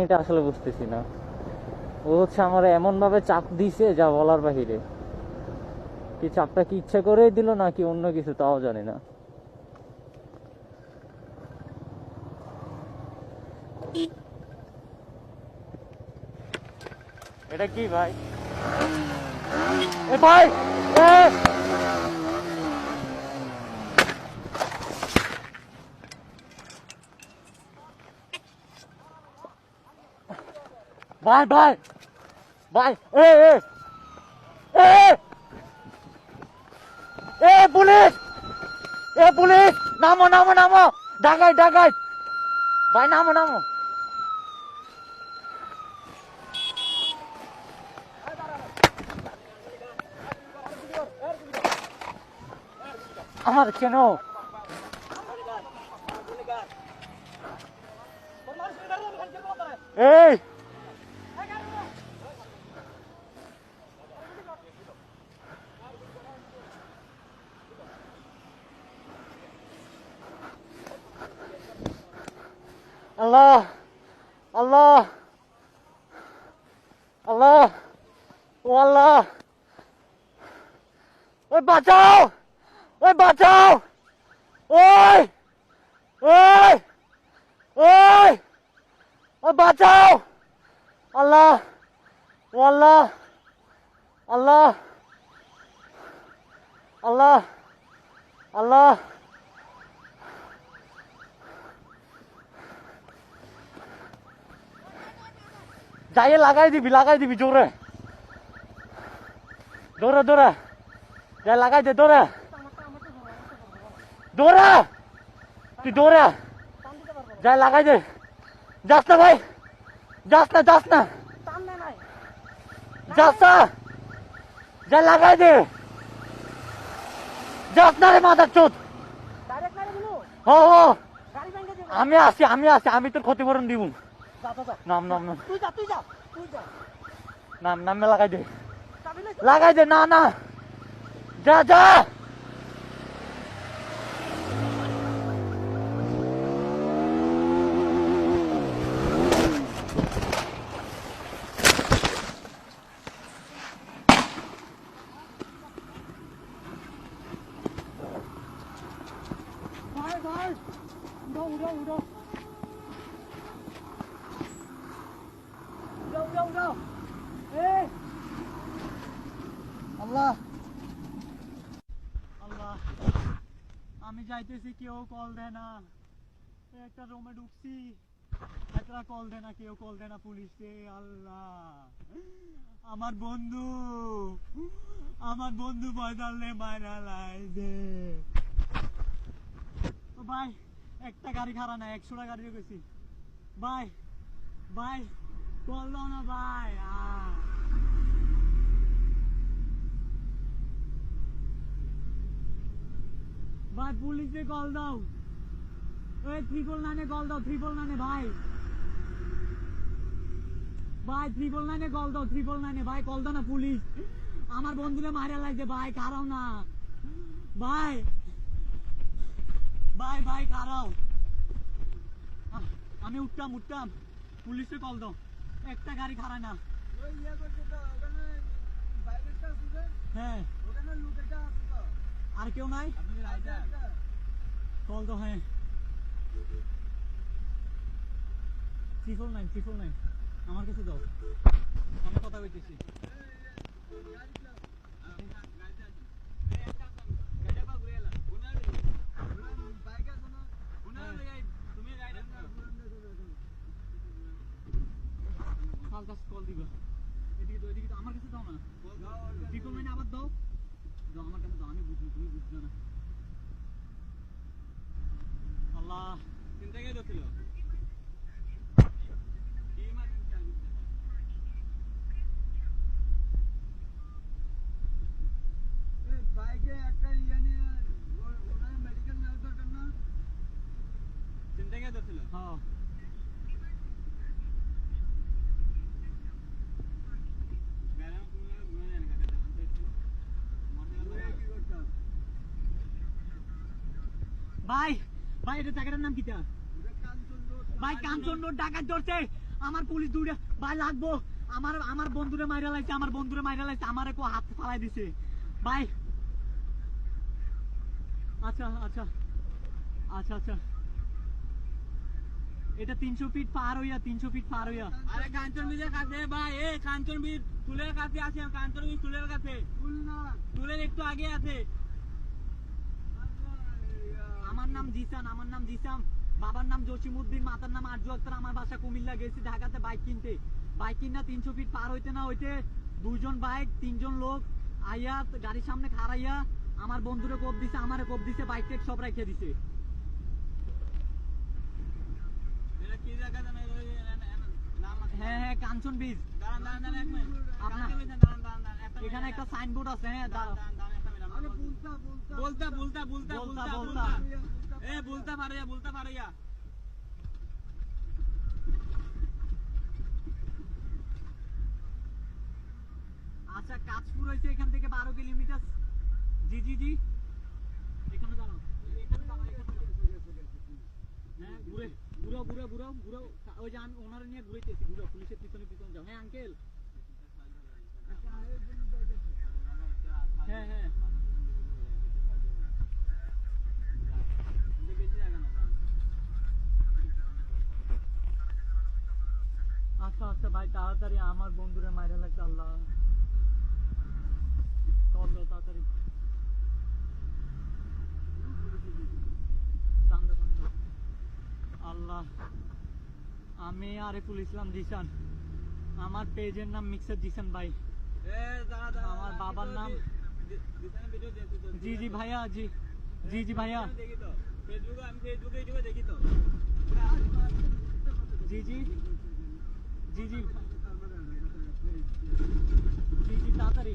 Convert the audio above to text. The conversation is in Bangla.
এটা আসলে বুঝতেছি না, ও হচ্ছে আমার এমন ভাবে চাপ দিছে যা বলার বাহিরে। কি চাপটা কি ইচ্ছা করেই দিল নাকি অন্য কিছু তাও জানি না। এটা কি ভাই? এ ভাই, এ ভাই ভাই ভাই, এ এ এ এ পুলিশ, এ পুলিশ, নামো নামো নামো, ডাকাই ডাকাই ভাই, নামো নামো। আমার কেন এই আল্লাহ আল্লাহ আল্লাহ, ও আল্লাহ, ওই বাঁচাও, ওই বাঁচাও, ওই ওই ওই ওই বাঁচাও, আল্লাহ, ও আল্লাহ আল্লাহ আল্লাহ আল্লাহ, যাইয়ে লাগাই দিবি জোরে, দৌড়া দৌড়া, যাই লাগাই দে, দৌড়া দৌড়া, তুই দৌড়া, যাই লাগাই দে, যাস না ভাই, যাস না যাস না যাস না, যাই লাগাই দে, যাস না রে মাথার চোদ। আমি আসি, আমি তোর ক্ষতিপূরণ দিব। নাম নাম নাম নাম নামে লাগাই দে, না না, যা যা। আল্লাহ আল্লাহ, আমি যাইতেছি, কেউ কল দেয় না, একটা রুমে ঢুকছি, একটা কল দেয় না, কেউ কল দেয় না পুলিশে। আল্লাহ, আমার বন্ধু বয়দালে মাইরা লাইছে। তো ভাই, একটা গাড়ি খারা না, 100টা গাড়ি গেছি ভাই, ভাই কল দাও না ভাই। ভাই পুলিশে কল দাও, ওই 999 কল দাও, 999 ভাই, ভাই 999 কল দাও, 999 ভাই, কল দাও না পুলিশ, আমার বন্ধুরে মারা লাগছে ভাই, কারাও না ভাই, ভাই ভাই কারাও, আমি উঠতাম, পুলিশে কল দাও, একটা গাড়ি খারায় না। হ্যাঁ, আর কেউ নাই, কল দাও। হ্যাঁ, 999 আমার কাছে দাও, আমি কথা বলতেছি। কল দিবা, এদিকে আমার কাছে দাও না, 999 আবার দাও, আমার কাছে দাও, আমি বুঝি, তুমি বুঝছো না। আল্লাহ, চিন্তা কে ধরছিল, বাইকে একটা ইয়ে নিয়ে মেডিকেল নেওয়ার দরকার না, চিন্তা কে ধরছিল। হ্যাঁ, ভাই ভাই, এটা জায়গাটার নাম কিটা ভাই? কাঞ্চন রোড ডাকাত ধরছে আমার পুলিশ দৌড়ে ভাই লাগবো আমার বন্ধুরে মাইরা লাইছে আমারে কো হাত ফালাই দিছে ভাই আচ্ছা আচ্ছা আচ্ছা আচ্ছা এটা 300 ফিট পার হইয়া আরে কাঞ্চন বীজের কাছে ভাই, এই কাঞ্চন বীজ তুলের কাছে আছে, কাঞ্চন বীজ তুলের কাছে, তুলের একটু আগে আছে। আমার নাম জিসাম, বাবার নাম জসিমউদ্দিন, মাতার নাম আরজু আক্তার। আমার বাসা কুমিল্লা, গেছি ঢাকাতে বাইক কিনতে। বাইক কিনা 300 ফিট পার হইতে না হইতে দুইজন বাইক 3জন লোক আইয়া গাড়ির সামনে খাড়াইয়া আমার বন্ধুরে কোপ দিছে, আমারে কোপ দিছে, বাইক টেক সব রাইখে দিছে। এটা কি জায়গা জানেন? নাম হ্যাঁ হ্যাঁ কাঞ্চন বীজ। দাঁড়ান এক মিনিট। আপনার কাঞ্চন বীজ দাঁড়ান এখানে একটা সাইনবোর্ড আছে। হ্যাঁ দাঁড়াও। আরে বলতা এ বলতা পারিয়া আচ্ছা কাজপুর হইছে এখান থেকে 12 কিলোমিটার। জি জি জি এখানে দাঁড়াও। হ্যাঁ ঘুরো ওই যে ওনারা নিয়ে ঘুরাইতেছি। ঘুরো পুলিশের পিছনে যাও। হ্যাঁ আঙ্কেল। হ্যাঁ হ্যাঁ বেশি জায়গা না। আচ্ছা আচ্ছা ভাই তাড়াতাড়ি আমার বন্ধুরে মাইরা লাগছে। আল্লাহ কল দাও তাড়াতাড়ি। আল্লাহ আমি আরিফুল ইসলাম জিসান। আমার পেজের নাম মিক্সার জিসান ভাই। আমার বাবার নাম জি জি ভাইয়া। জি জি জি ভাইয়া। দেখি তো ফেসবুকে, আমি ফেসবুকে ইউটিউবে দেখি তো। জি জি জি জি জি জি তাড়াতাড়ি।